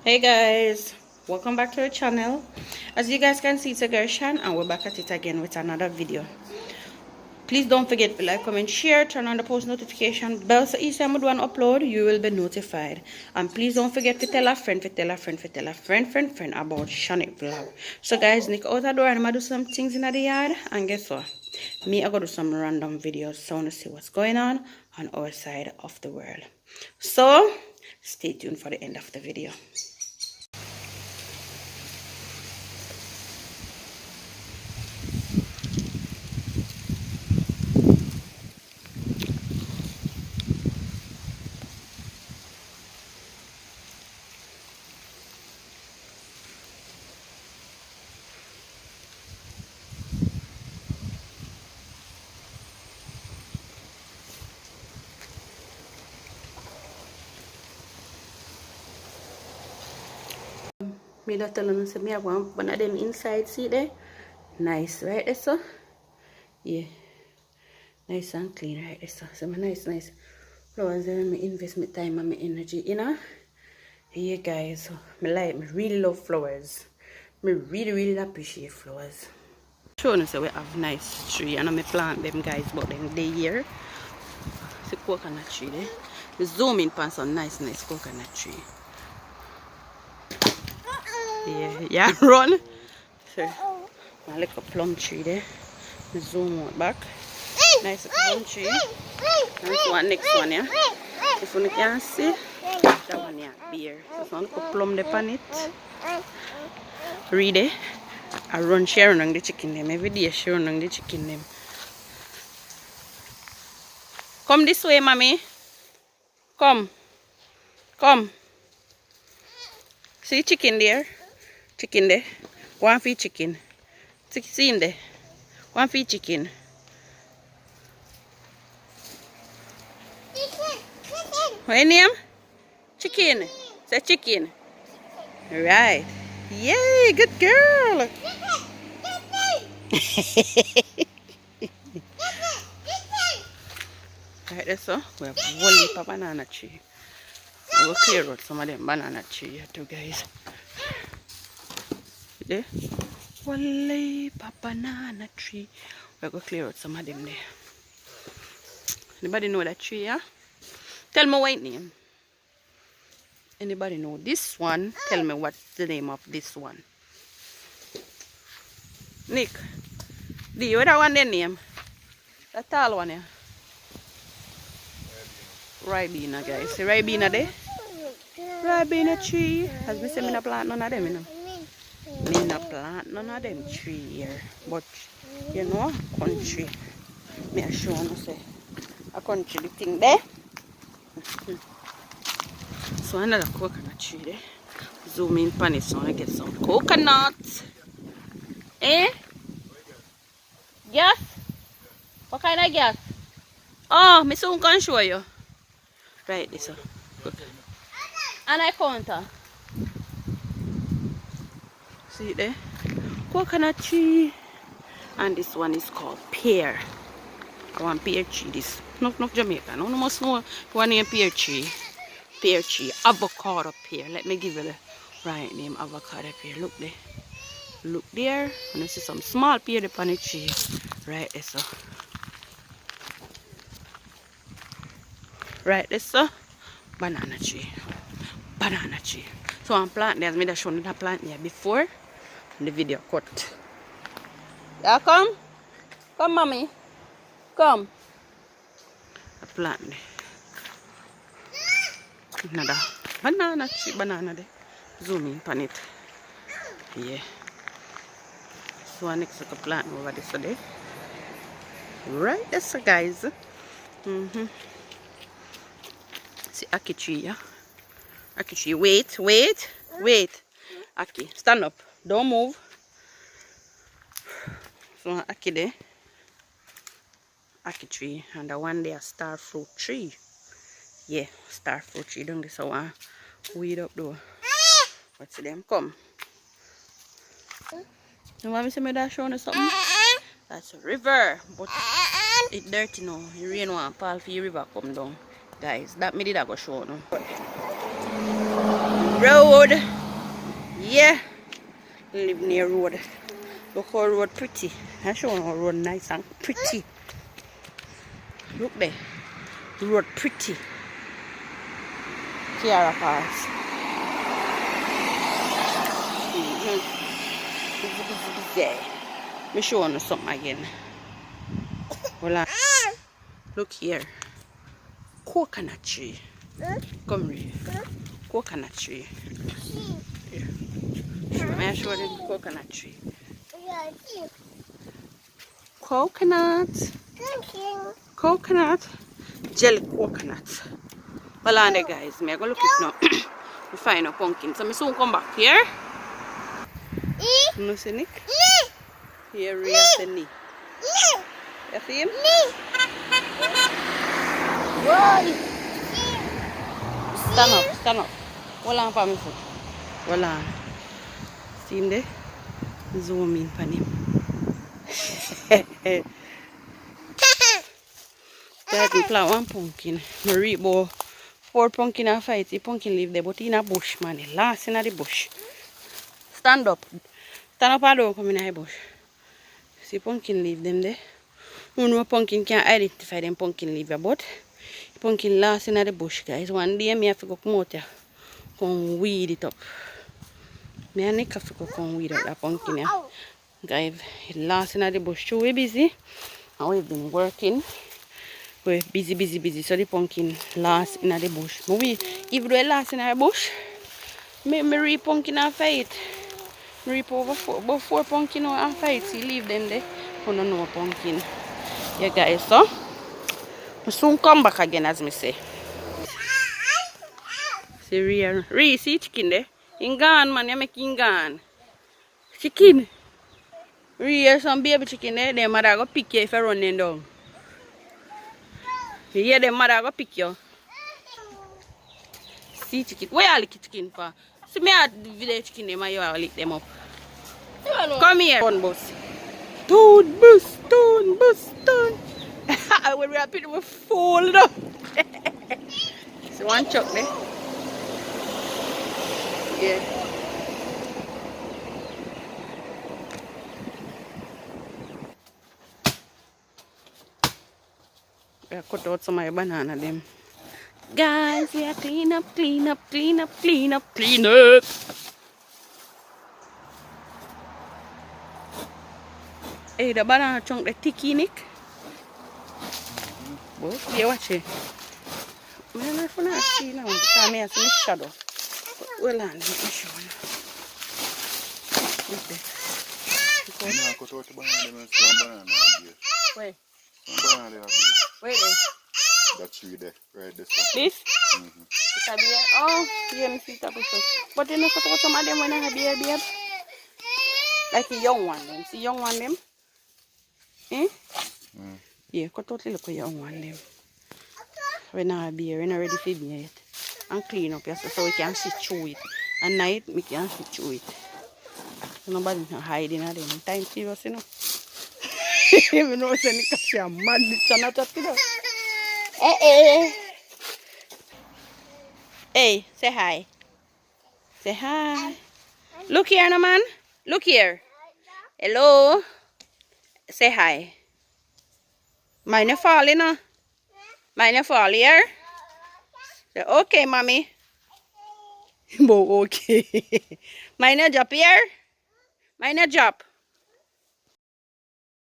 Hey guys, welcome back to our channel. As you guys can see, it's a girl Shan, and we're back at it again with another video. Please don't forget to like, comment, share, turn on the post notification bell so each time we do an upload you will be notified. And please don't forget to tell a friend, friend about Shanik vlog. So guys, Nick out the door and I'm gonna do some things in the yard, and guess what? Me I gonna do some random videos so I wanna see what's going on our side of the world. So stay tuned for the end of the video. Me that tell them say me I want one of them inside, see there? Nice, right there, so? Yeah. Nice and clean, right there, so. So my nice flowers there, me invest my time and my energy, you know? Yeah guys, so me really love flowers. Me really appreciate flowers. Showing us we have nice tree and I plant them guys, but then they here. See coconut tree there. We zoom in on some nice coconut tree. Yeah, run. So, my little plum tree there. Zoom out back. Nice plum tree. Nice one, next one, yeah. If you can see, that one, yeah, beer. So, one little plum there on it. Read it. I run sharing on the chicken them. Every day, sharing on the chicken them. Come this way, mommy. Come. See chicken there? Chicken there. One feed chicken. See in there. One feed chicken. What your name? Chicken. Say chicken. Right. Yay, good girl. Right there, so we have one leaf of banana tree. We'll clear out some of them banana tree here too, guys. There, one leaf of banana tree. We're going to clear out some of them there. Anybody know that tree, yeah? Tell me what name. Anybody know this one? Tell me what's the name of this one. Nick, do you know that one the name? That tall one, yeah? Ribena, guys. See Ribena there? Ribena tree. As we say, I don't plant none of them, you know. I don't plant none of them tree here. But, you know, country. Me show you, say. A country, the thing there. So, another coconut tree there. Zoom in on it so I get some coconuts. Eh? Gas? What kind of gas? Oh, me soon can show you. Right, this one. And I counter. See it there? Coconut tree. And this one is called pear. I want pear tree. This not Jamaican. No must know one name pear tree. Pear tree. Avocado pear. Let me give you the right name. Avocado pear. Look there. Look there. And you see some small pear upon the tree. Right there, so. Right there, so. Banana tree. So I'm planting there. I shown you that plant here before. The video cut. Yeah, come, mommy, come. A plant there. Another banana there. Zoom in on it. Yeah. So our next little plant over this today. Right there, so guys. See Aki tree, yeah. Aki tree. Wait. Aki, stand up. Don't move. So Aki there. Aki tree. And the one there, star fruit tree. Yeah, star fruit tree. Don't this one weed up though. What's them? Come. You want me to say that showing you something? That's a river. But it's dirty now. The rain one fall for the river come down. Guys, that me did I go show you. Road. Yeah, live near road. Look how road pretty. I show you how road nice and pretty. Look there. Road pretty. Kiara Pass. Busy. Me show you something again. Hold on. Look here. Coconut tree. Come here. Coconut tree. Here. May I show you the coconut tree? Coconut. Coconut. Jelly coconut. Well on there guys. Me I go look it now. We find a pumpkin. So me soon come back here. No see Nick? Here we are the knee. You see him? Why? Stand up, stand up. Hold on for my foot. Hold on. See him there? Zoom in for him. I can plant one pumpkin. I reap about 4 pumpkin and 5 pumpkin leaf there, but in a bush, man. The last in the bush. Stand up. Stand up and don't come in the bush. See pumpkin leaf them there. You know pumpkin can identify them pumpkin leaf, but pumpkin last in the bush, guys. One day I have to go come out here. Come weed it up. I have to go come weed up that pumpkin here. Guys, it last in the bush. So we're busy. And we've been working. We're busy. So the pumpkin last in the bush. But if they last in the bush, me reap pumpkin and fight. Reap over 4 pumpkin and fight. See, leave them there. For no pumpkin. Yeah, guys, so I soon come back again, as me say. See, Rhea, see chicken there? In gone, man, you make him gone. Chicken. Rhea, some baby chicken there, their mother go pick you if you run them down. You hear them mother go pick you. See chicken. Where you lick chicken for? See me at the village chicken, them, you all lick them up. Come here. Stone bus. When we are people will fold up. So one chuck there. Yeah. I cut out some of my banana them. Guys, we are clean up. Hey, the banana chunk, the thicky Nick. Well, you watch it. I don't know see now. Because I see my shadow. Well, let me show you. Look there. I cut out the banana. Banana there. Where? Banana there. Where then? That tree there. Right this one. This? It's a beer. Oh, yeah, I see it up. But you know, cut out some of them when I have beer, babe. Like a young one, them. See young one, them? Eh? Yeah, cut out a little young one, them. When I have beer, we're not ready for beer yet. And clean up, yes, so we can see through it. At night, we can see through it. So nobody's not hiding at them. Time serious, you know. You know, it's a mad, it's not a thing. Hey, say hi. Say hi. Look here, no man. Look here. Hello. Say hi. Mind you fall, you know? Mind you fall here? Say, okay, mommy. Okay. Mind you drop here? Mind you drop?